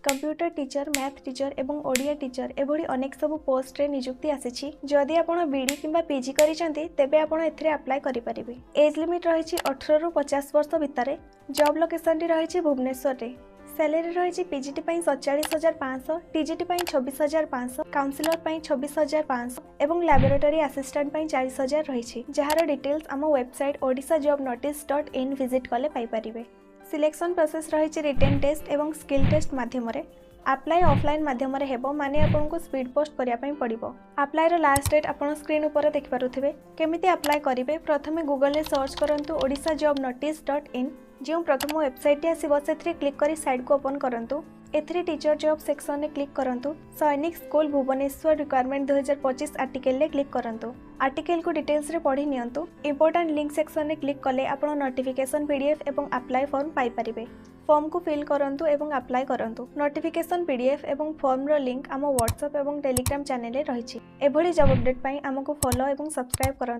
Computer teacher, math teacher एवं Odia teacher एभली अनेक सब पोस्ट रे नियुक्ति आसी। जदि आपण बीडी किंबा पीजी करिसेंती तेबे आपण एथिरे अप्लाई करि परिबे। एज लिमिट रहिछि 18 रु 50 वर्ष भितर। जॉब लोकेशन रहिछि भुवनेश्वर रे। सैलरी रही पीजीटी 47,500, टीजीटी 26,500, काउंसिलर 26,500 एवं लैबोरेटरी असिस्टेंट 40,000 रही। जार डिटेल्स आम वेबसाइट odishaJobNotice.in विजिट कले पाई परिबे। सिलेक्शन प्रोसेस रही रिटेन टेस्ट एवं स्किल टेस्ट माध्यम अप्लाई ऑफलाइन माध्यम हेबो माने आपनको स्पीड पोस्ट करिया पई पड़िबो। अप्लाई रो लास्ट डेट आपण स्क्रीन ऊपर देखि पारुथिबे। केमिति अप्लाई करिवे प्रथमे गूगल रे सर्च करंतु odishaJobNotice.in। जो प्रथम वेबसाइट आसीबो सेथरे क्लिक करी साइड को ओपन करंतु। एथरे टीचर जॉब सेक्शन में क्लिक करंतु। सैनिक स्कूल भुवनेश्वर रिक्वायरमेंट 2025 आर्टिकल ले क्लिक करंतु। आर्टिकल को डिटेल्स रे पढ़ी नियंतु। इंपोर्टेंट लिंक सेक्शन में क्लिक कले आपण नोटिफिकेशन पीडीएफ एवं अप्लाई फॉर्म पाई परिबे। फॉर्म को फिल करंतु एवं अप्लाई करंतु। नोटिफिकेशन पीडीएफ एवं फॉर्म रो लिंक आम व्हाट्सएप एवं टेलीग्राम चैनल रे रहिछि। एभली जॉब अपडेट पई हमको फॉलो एवं सब्सक्राइब करंतु।